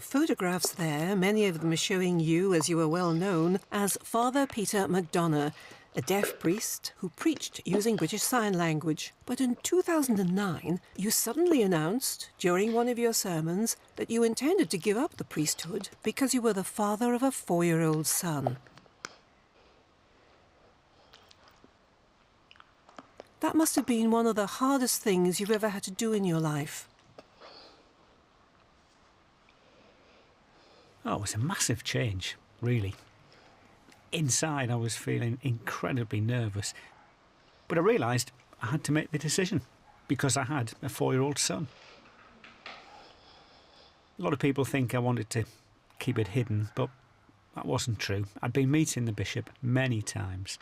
photographs there, many of them showing you, as you are well known, as Father Peter McDonough, a deaf priest who preached using British Sign Language. But in 2009, you suddenly announced, during one of your sermons, that you intended to give up the priesthood because you were the father of a 4-year-old son. That must have been one of the hardest things you've ever had to do in your life. Oh, it was a massive change, really. Inside, I was feeling incredibly nervous. But I realised I had to make the decision because I had a 4-year-old son. A lot of people think I wanted to keep it hidden, but that wasn't true. I'd been meeting the bishop many times.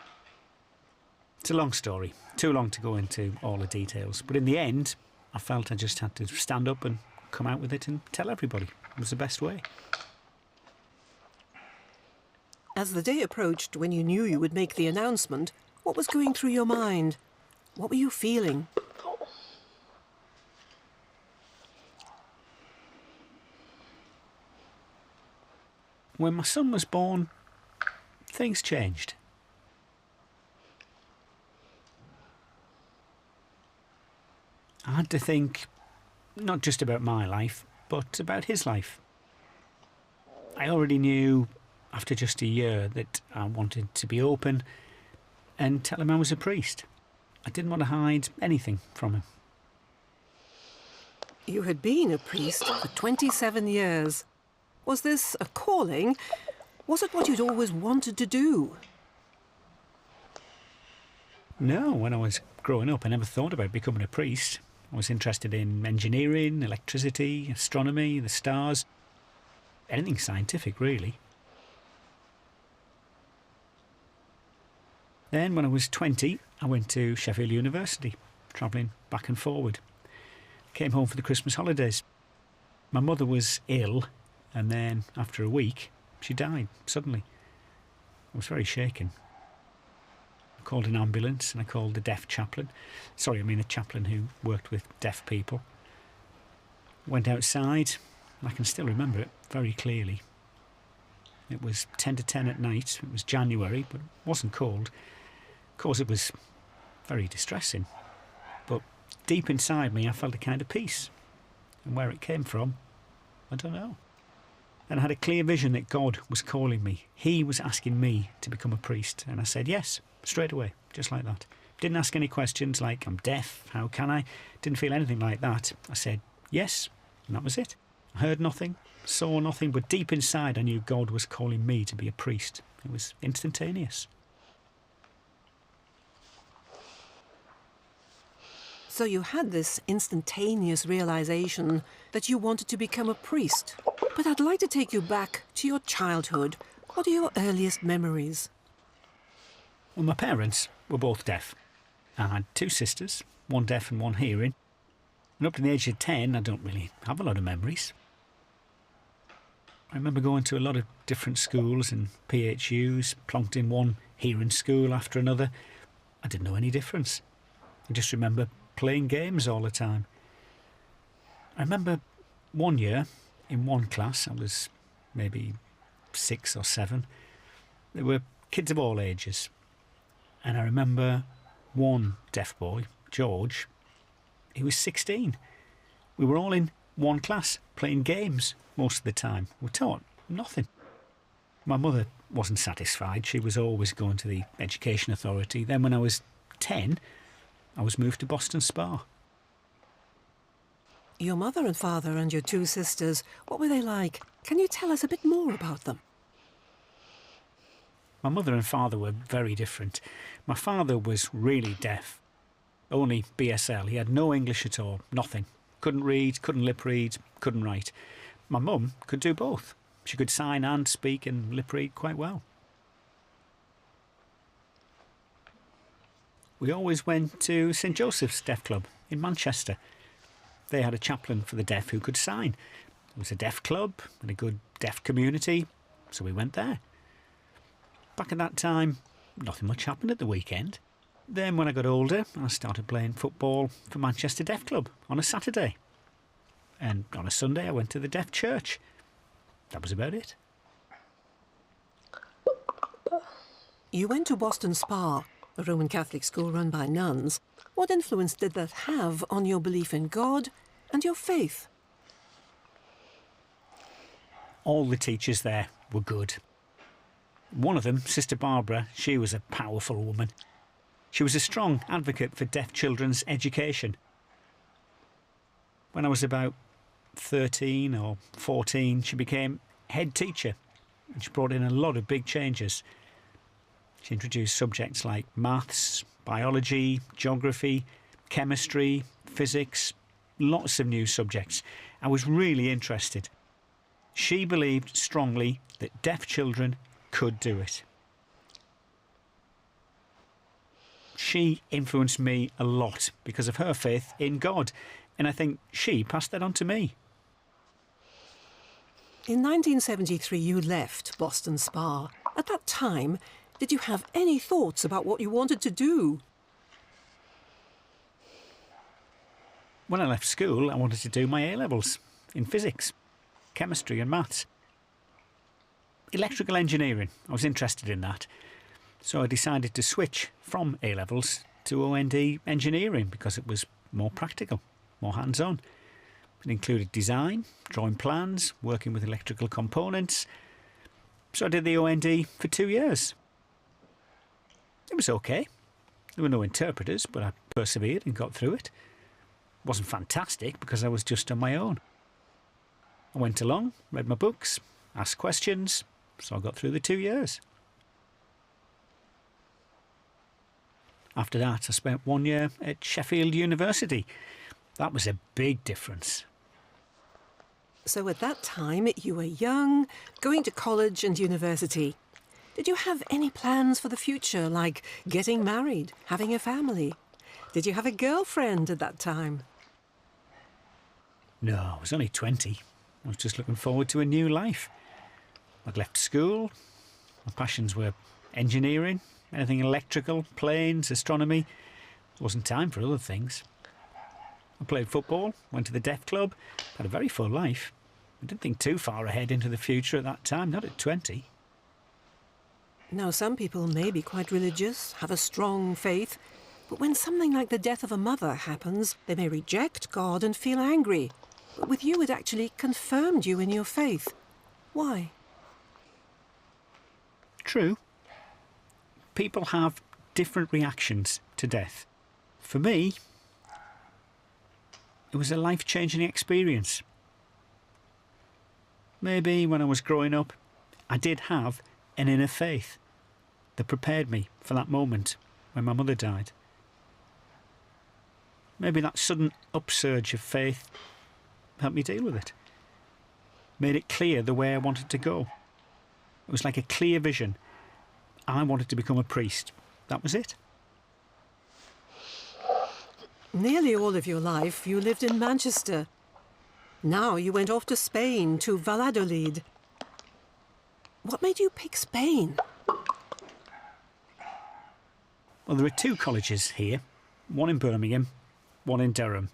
It's a long story, too long to go into all the details, but in the end, I felt I just had to stand up and come out with it and tell everybody. It was the best way. As the day approached when you knew you would make the announcement, what was going through your mind? What were you feeling? When my son was born, things changed. I had to think not just about my life, but about his life. I already knew after just a year that I wanted to be open and tell him I was a priest. I didn't want to hide anything from him. You had been a priest for 27 years. Was this a calling? Was it what you'd always wanted to do? No, when I was growing up, I never thought about becoming a priest. I was interested in engineering, electricity, astronomy, the stars, anything scientific, really. Then, when I was 20, I went to Sheffield University, travelling back and forward. Came home for the Christmas holidays. My mother was ill, and then, after a week, she died suddenly. I was very shaken. I called an ambulance and I called the deaf chaplain. The chaplain who worked with deaf people. Went outside, and I can still remember it very clearly. It was 10 to 10 at night. It was January, but it wasn't cold. Of course, it was very distressing. But deep inside me, I felt a kind of peace. And where it came from, I don't know. And I had a clear vision that God was calling me. He was asking me to become a priest. And I said yes, straight away, just like that. Didn't ask any questions like, I'm deaf, how can I? Didn't feel anything like that. I said yes, and that was it. I heard nothing, saw nothing, but deep inside I knew God was calling me to be a priest. It was instantaneous. So you had this instantaneous realisation that you wanted to become a priest. But I'd like to take you back to your childhood. What are your earliest memories? Well, my parents were both deaf. I had 2 sisters, one deaf and one hearing. And up to the age of 10, I don't really have a lot of memories. I remember going to a lot of different schools and PHUs, plonked in one hearing school after another. I didn't know any difference. I just remember playing games all the time. I remember one year, in one class, I was maybe 6 or 7, there were kids of all ages. And I remember one deaf boy, George, he was 16. We were all in one class, playing games most of the time. We taught nothing. My mother wasn't satisfied. She was always going to the Education Authority. Then when I was 10, I was moved to Boston Spa. Your mother and father and your 2 sisters, what were they like? Can you tell us a bit more about them? My mother and father were very different. My father was really deaf. Only BSL. He had no English at all, nothing. Couldn't read, couldn't lip read, couldn't write. My mum could do both. She could sign and speak and lip read quite well. We always went to St Joseph's Deaf Club in Manchester. They had a chaplain for the deaf who could sign. It was a deaf club and a good deaf community, so we went there. Back at that time, nothing much happened at the weekend. Then when I got older, I started playing football for Manchester Deaf Club on a Saturday. And on a Sunday I went to the deaf church. that was about it. You went to Boston Spa, a Roman Catholic school run by nuns. What influence did that have on your belief in God and your faith? All the teachers there were good. One of them, Sister Barbara, she was a powerful woman. She was a strong advocate for deaf children's education. When I was about 13 or 14, she became head teacher, and she brought in a lot of big changes. She introduced subjects like maths, biology, geography, chemistry, physics, lots of new subjects. I was really interested. She believed strongly that deaf children could do it. She influenced me a lot because of her faith in God, and I think she passed that on to me. In 1973, you left Boston Spa. At that time, did you have any thoughts about what you wanted to do? When I left school, I wanted to do my A-levels in physics, chemistry and maths. Electrical engineering, I was interested in that. So I decided to switch from A-levels to OND engineering because it was more practical, more hands-on. It included design, drawing plans, working with electrical components. So I did the OND for 2 years. It was okay. There were no interpreters, but I persevered and got through it. It wasn't fantastic because I was just on my own. I went along, read my books, asked questions, so I got through the 2 years. After that, I spent 1 year at Sheffield University. That was a big difference. So at that time, you were young, going to college and university. Did you have any plans for the future, like getting married, having a family? Did you have a girlfriend at that time? No, I was only 20. I was just looking forward to a new life. I'd left school. My passions were engineering, anything electrical, planes, astronomy. There wasn't time for other things. I played football, went to the deaf club, had a very full life. I didn't think too far ahead into the future at that time, not at 20. Now, some people may be quite religious, have a strong faith, but when something like the death of a mother happens, they may reject God and feel angry. But with you, it actually confirmed you in your faith. Why? True. People have different reactions to death. For me, it was a life-changing experience. Maybe when I was growing up, I did have an inner faith that prepared me for that moment when my mother died. Maybe that sudden upsurge of faith helped me deal with it. Made it clear the way I wanted to go. It was like a clear vision. I wanted to become a priest. That was it. Nearly all of your life, you lived in Manchester. Now you went off to Spain, to Valladolid. What made you pick Spain? Well, there are 2 colleges here, one in Birmingham, one in Durham.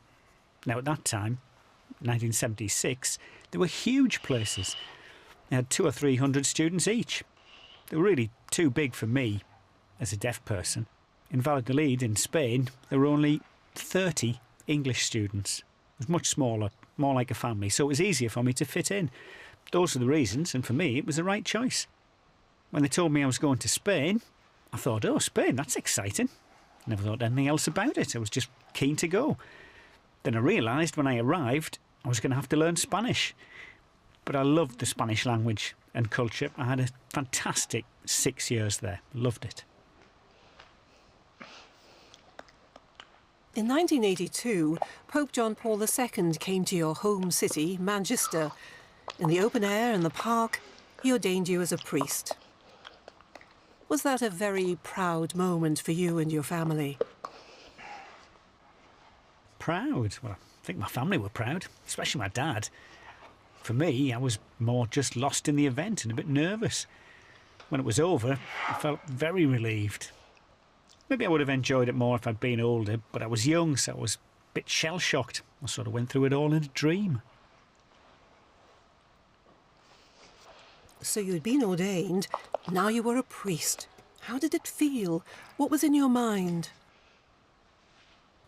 Now, at that time, 1976, they were huge places. They had 200 or 300 students each. They were really too big for me as a deaf person. In Valladolid, in Spain, there were only 30 English students. It was much smaller, more like a family, so it was easier for me to fit in. Those are the reasons, and for me, it was the right choice. When they told me I was going to Spain, I thought, oh, Spain, that's exciting. Never thought anything else about it. I was just keen to go. Then I realised when I arrived, I was going to have to learn Spanish. But I loved the Spanish language and culture. I had a fantastic 6 years there. Loved it. In 1982, Pope John Paul II came to your home city, Manchester. In the open air and the park, he ordained you as a priest. Was that a very proud moment for you and your family? Proud? Well, I think my family were proud, especially my dad. For me, I was more just lost in the event and a bit nervous. When it was over, I felt very relieved. Maybe I would have enjoyed it more if I'd been older, but I was young, so I was a bit shell-shocked. I sort of went through it all in a dream. So you'd been ordained, now you were a priest. How did it feel? What was in your mind?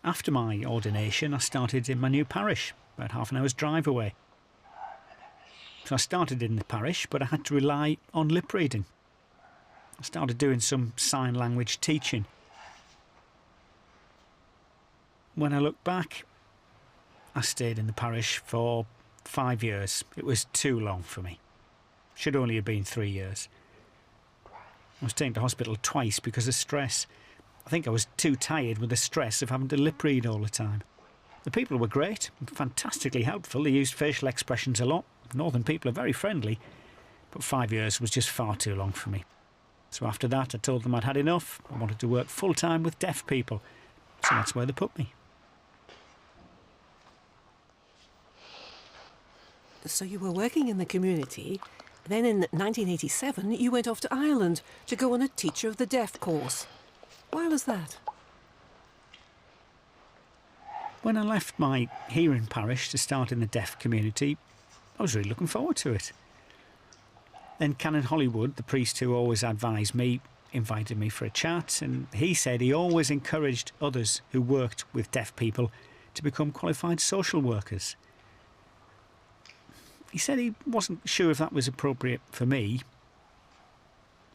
After my ordination, I started in my new parish, about half an hour's drive away. So I started in the parish, but I had to rely on lip reading. I started doing some sign language teaching. When I look back, I stayed in the parish for 5 years. It was too long for me. Should only have been 3 years. I was taken to hospital twice because of stress. I think I was too tired with the stress of having to lip read all the time. The people were great, fantastically helpful. They used facial expressions a lot. Northern people are very friendly. But 5 years was just far too long for me. So after that, I told them I'd had enough. I wanted to work full-time with deaf people. So that's where they put me. So you were working in the community. Then in 1987, you went off to Ireland to go on a Teacher of the Deaf course. Why was that? When I left my hearing parish to start in the deaf community, I was really looking forward to it. Then Canon Hollywood, the priest who always advised me, invited me for a chat, and he said he always encouraged others who worked with deaf people to become qualified social workers. He said he wasn't sure if that was appropriate for me.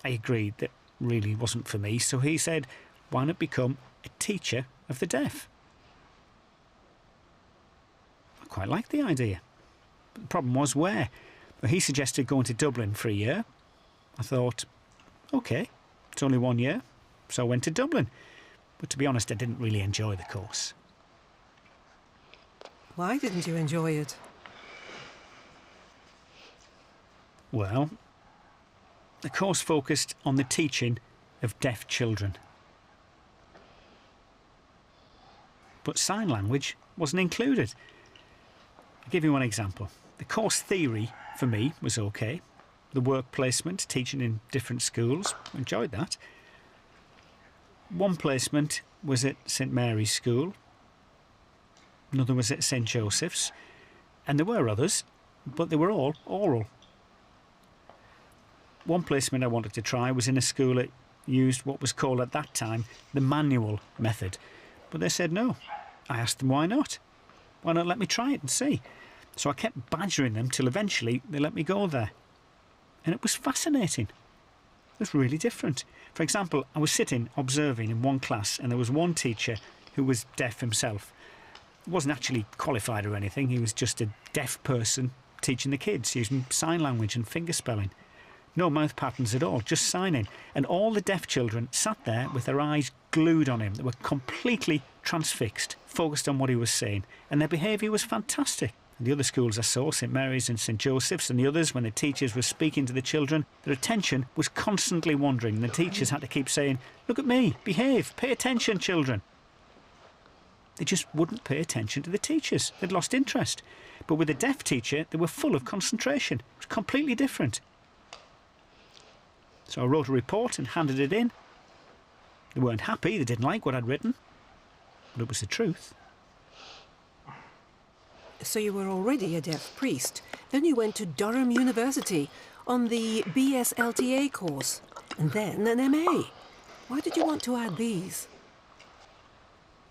I agreed that really wasn't for me, so he said, why not become a teacher of the deaf? I quite liked the idea. But the problem was where? Well, he suggested going to Dublin for a year. I thought, OK, it's only 1 year, so I went to Dublin. But to be honest, I didn't really enjoy the course. Why didn't you enjoy it? Well, the course focused on the teaching of deaf children. But sign language wasn't included. I'll give you one example. The course theory, for me, was OK. The work placement, teaching in different schools, enjoyed that. One placement was at St Mary's School. Another was at St Joseph's. And there were others, but they were all oral. One placement I wanted to try was in a school that used what was called at that time the manual method. But they said no. I asked them why not. Why not let me try it and see? So I kept badgering them till eventually they let me go there. And it was fascinating. It was really different. For example, I was sitting observing in one class and there was one teacher who was deaf himself. He wasn't actually qualified or anything. He was just a deaf person teaching the kids using sign language and finger spelling. No mouth patterns at all, just signing. And all the deaf children sat there with their eyes glued on him. They were completely transfixed, focused on what he was saying. And their behaviour was fantastic. And the other schools I saw, St Mary's and St Joseph's and the others, when the teachers were speaking to the children, their attention was constantly wandering. And the teachers had to keep saying, look at me, behave, pay attention, children. They just wouldn't pay attention to the teachers. They'd lost interest. But with a deaf teacher, they were full of concentration. It was completely different. So I wrote a report and handed it in. They weren't happy, they didn't like what I'd written, but it was the truth. So you were already a deaf priest. Then you went to Durham University on the BSLTA course, and then an MA. Why did you want to add these?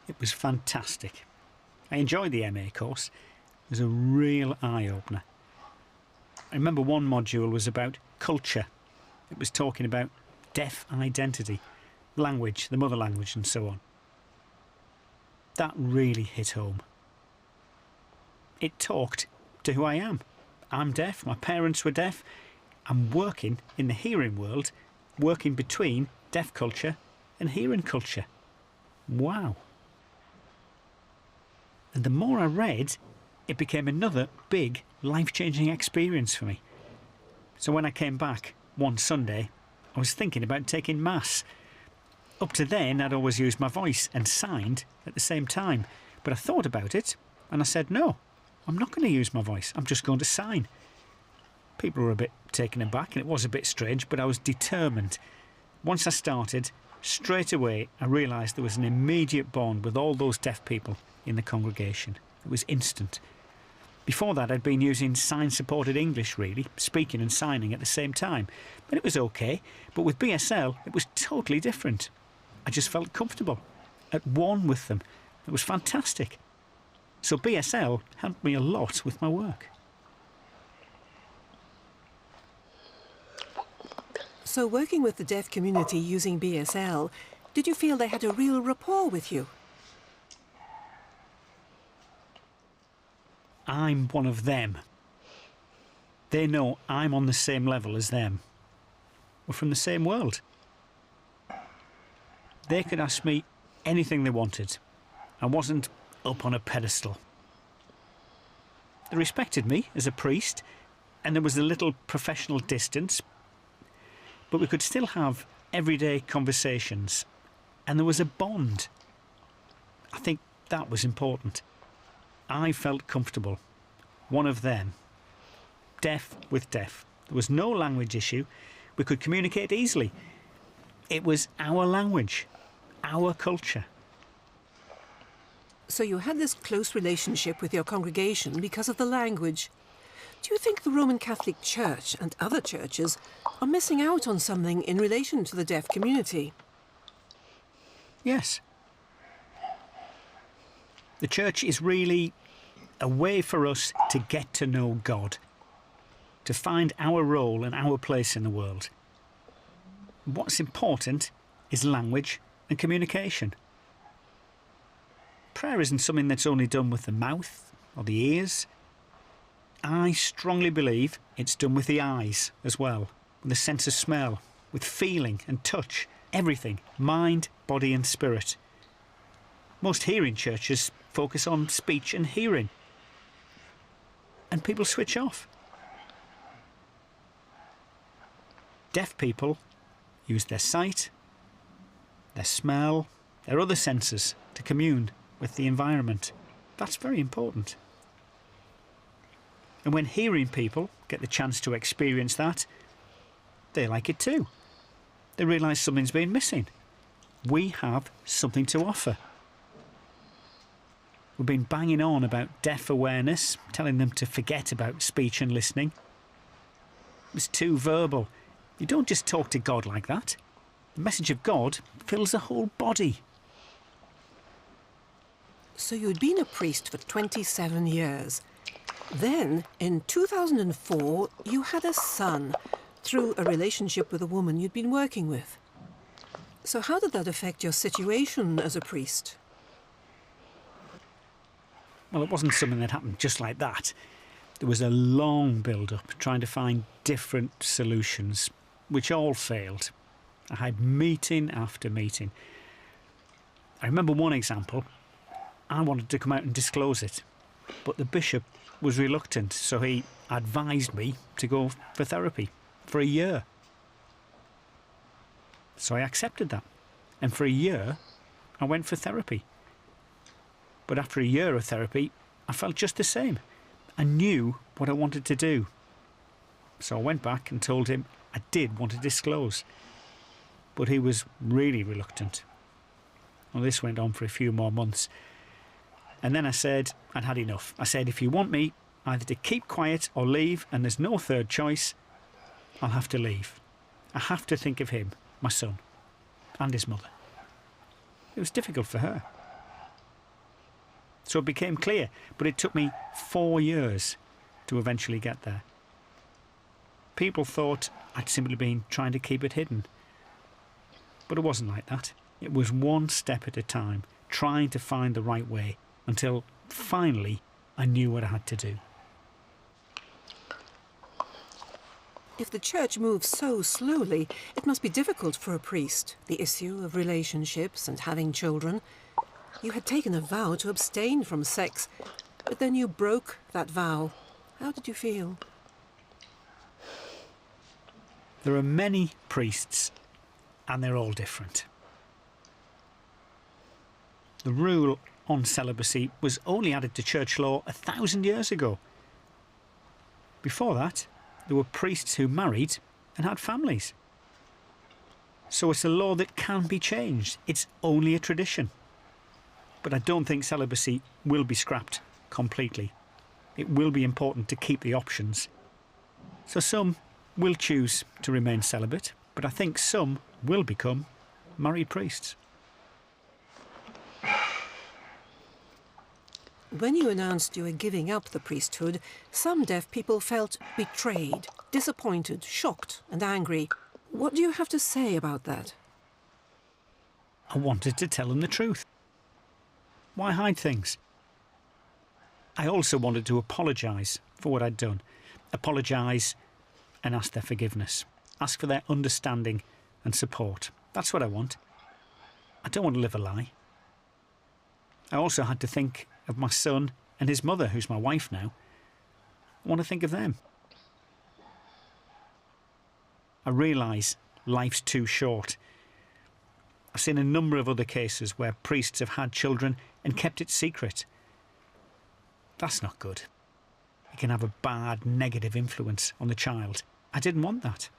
It was fantastic. I enjoyed the MA course. It was a real eye-opener. I remember one module was about culture. It was talking about deaf identity, language, the mother language and so on. That really hit home. It talked to who I am. I'm deaf, my parents were deaf. I'm working in the hearing world, working between deaf culture and hearing culture. Wow. And the more I read, it became another big life-changing experience for me. So when I came back one Sunday, I was thinking about taking Mass. Up to then, I'd always used my voice and signed at the same time. But I thought about it, and I said, no, I'm not going to use my voice. I'm just going to sign. People were a bit taken aback, and it was a bit strange, but I was determined. Once I started, straight away, I realised there was an immediate bond with all those deaf people in the congregation. It was instant. Before that, I'd been using sign-supported English, really, speaking and signing at the same time. And it was okay, but with BSL, it was totally different. I just felt comfortable, at one with them. It was fantastic. So BSL helped me a lot with my work. So working with the deaf community using BSL, did you feel they had a real rapport with you? I'm one of them. They know I'm on the same level as them. We're from the same world. They could ask me anything they wanted. I wasn't up on a pedestal. They respected me as a priest, and there was a little professional distance, but we could still have everyday conversations, and there was a bond. I think that was important. I felt comfortable, one of them, deaf with deaf. There was no language issue. We could communicate easily. It was our language, our culture. So you had this close relationship with your congregation because of the language. Do you think the Roman Catholic Church and other churches are missing out on something in relation to the deaf community? Yes. The church is really a way for us to get to know God, to find our role and our place in the world. What's important is language and communication. Prayer isn't something that's only done with the mouth or the ears. I strongly believe it's done with the eyes as well, with a sense of smell, with feeling and touch, everything, mind, body and spirit. Most hearing churches focus on speech and hearing, and people switch off. Deaf people use their sight, their smell, their other senses to commune with the environment. That's very important. And when hearing people get the chance to experience that, they like it too. They realise something's been missing. We have something to offer. We've been banging on about deaf awareness, telling them to forget about speech and listening. It's too verbal. You don't just talk to God like that. The message of God fills the whole body. So you'd been a priest for 27 years. Then, in 2004, you had a son through a relationship with a woman you'd been working with. So how did that affect your situation as a priest? Well, it wasn't something that happened just like that. There was a long build-up trying to find different solutions, which all failed. I had meeting after meeting. I remember one example. I wanted to come out and disclose it, but the bishop was reluctant, so he advised me to go for therapy for a year. So I accepted that, and for a year I went for therapy. But after a year of therapy, I felt just the same. I knew what I wanted to do. So I went back and told him I did want to disclose. But he was really reluctant. Well, this went on for a few more months. And then I said I'd had enough. I said, if you want me either to keep quiet or leave, and there's no third choice, I'll have to leave. I have to think of him, my son, and his mother. It was difficult for her. So it became clear, but it took me 4 years to eventually get there. People thought I'd simply been trying to keep it hidden. But it wasn't like that. It was one step at a time, trying to find the right way, until finally I knew what I had to do. If the church moves so slowly, it must be difficult for a priest, the issue of relationships and having children. You had taken a vow to abstain from sex, but then you broke that vow. How did you feel? There are many priests, and they're all different. The rule on celibacy was only added to church law 1,000 years ago. Before that, there were priests who married and had families. So it's a law that can be changed. It's only a tradition. But I don't think celibacy will be scrapped completely. it will be important to keep the options. So some will choose to remain celibate, but I think some will become married priests. When you announced you were giving up the priesthood, some deaf people felt betrayed, disappointed, shocked and angry. What do you have to say about that? I wanted to tell them the truth. Why hide things? I also wanted to apologise for what I'd done. Apologise and ask their forgiveness. Ask for their understanding and support. That's what I want. I don't want to live a lie. I also had to think of my son and his mother, who's my wife now. I want to think of them. I realise life's too short. I've seen a number of other cases where priests have had children and kept it secret. That's not good. It can have a bad, negative influence on the child. I didn't want that.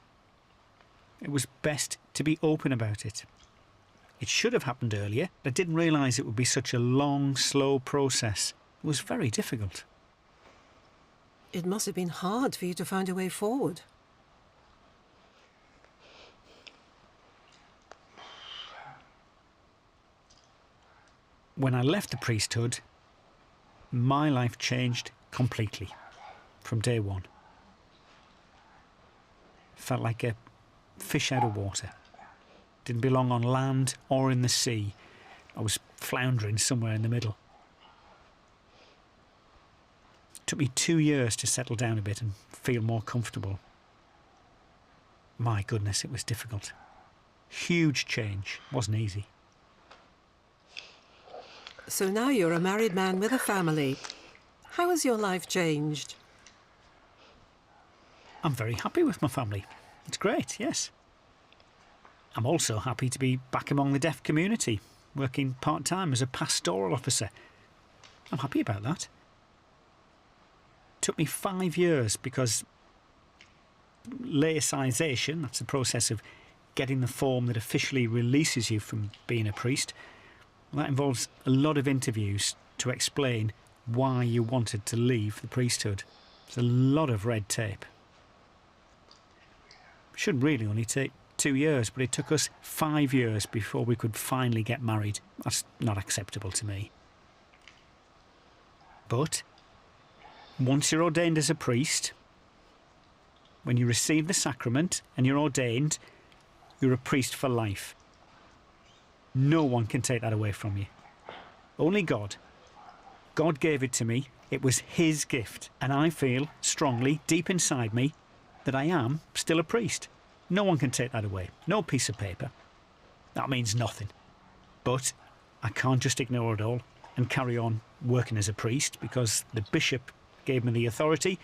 It was best to be open about it. It should have happened earlier. I didn't realise it would be such a long, slow process. It was very difficult. It must have been hard for you to find a way forward. When I left the priesthood, my life changed completely from day one. Felt like a fish out of water. Didn't belong on land or in the sea. I was floundering somewhere in the middle. It took me 2 years to settle down a bit and feel more comfortable. My goodness, it was difficult. Huge change. Wasn't easy. So now you're a married man with a family. How has your life changed? I'm very happy with my family. It's great, yes. I'm also happy to be back among the deaf community, working part-time as a pastoral officer. I'm happy about that. It took me 5 years because laicization, that's the process of getting the form that officially releases you from being a priest, that involves a lot of interviews to explain why you wanted to leave the priesthood. There's a lot of red tape. It should really only take 2 years, but it took us 5 years before we could finally get married. That's not acceptable to me. But once you're ordained as a priest, when you receive the sacrament and you're ordained, you're a priest for life. No one can take that away from you. Only God. God gave it to me. It was His gift. And I feel strongly, deep inside me, that I am still a priest. No one can take that away. No piece of paper. That means nothing. But I can't just ignore it all and carry on working as a priest because the bishop gave me the authority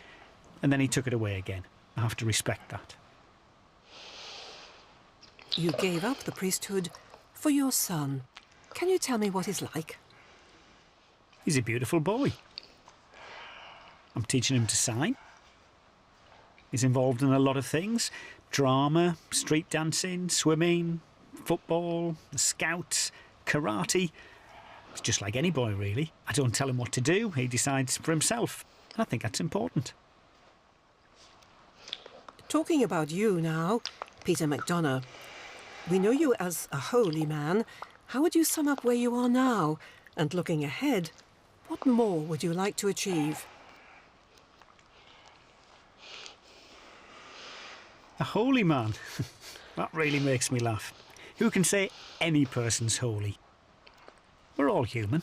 and then he took it away again. I have to respect that. You gave up the priesthood for your son. Can you tell me what he's like? He's a beautiful boy. I'm teaching him to sign. He's involved in a lot of things. Drama, street dancing, swimming, football, the scouts, karate. It's just like any boy, really. I don't tell him what to do. He decides for himself. And I think that's important. Talking about you now, Peter McDonough, we know you as a holy man. How would you sum up where you are now? And looking ahead, what more would you like to achieve? A holy man? That really makes me laugh. Who can say any person's holy? We're all human.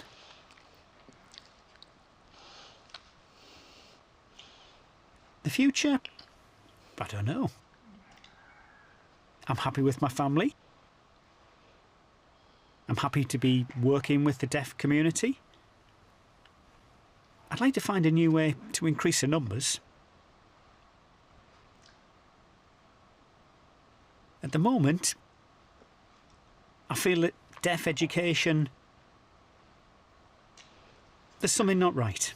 The future? I don't know. I'm happy with my family. I'm happy to be working with the deaf community. I'd like to find a new way to increase the numbers. At the moment, I feel that deaf education, there's something not right.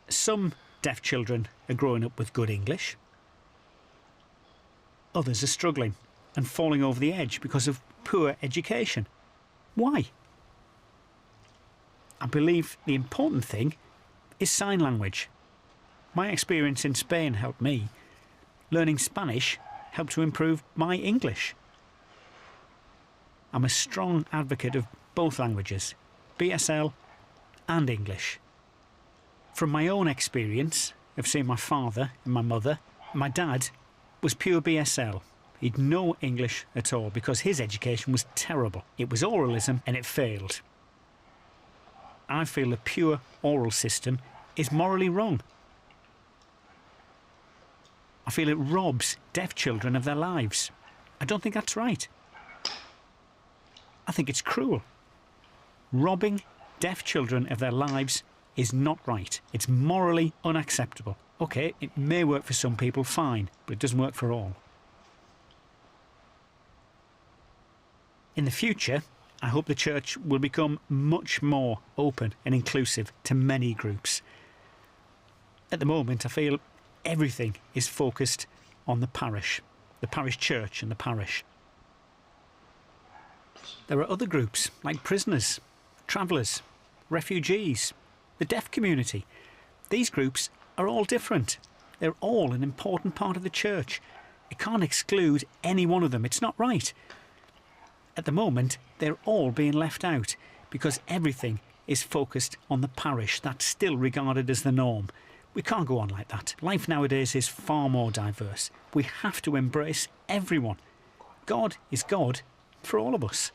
Some deaf children are growing up with good English. Others are struggling and falling over the edge because of poor education. Why? I believe the important thing is sign language. My experience in Spain helped me. Learning Spanish helped to improve my English. I'm a strong advocate of both languages, BSL and English. From my own experience of seeing my father and my mother, my dad was pure BSL. He'd no English at all because his education was terrible. It was oralism and it failed. I feel the pure oral system is morally wrong. I feel it robs deaf children of their lives. I don't think that's right. I think it's cruel. Robbing deaf children of their lives is not right. It's morally unacceptable. OK, it may work for some people, fine, but it doesn't work for all. In the future, I hope the church will become much more open and inclusive to many groups. At the moment, I feel everything is focused on the parish church and the parish. There are other groups like prisoners, travellers, refugees, the deaf community. These groups are all different. They're all an important part of the church. You can't exclude any one of them. It's not right. At the moment, they're all being left out because everything is focused on the parish. That's still regarded as the norm. We can't go on like that. Life nowadays is far more diverse. We have to embrace everyone. God is God for all of us.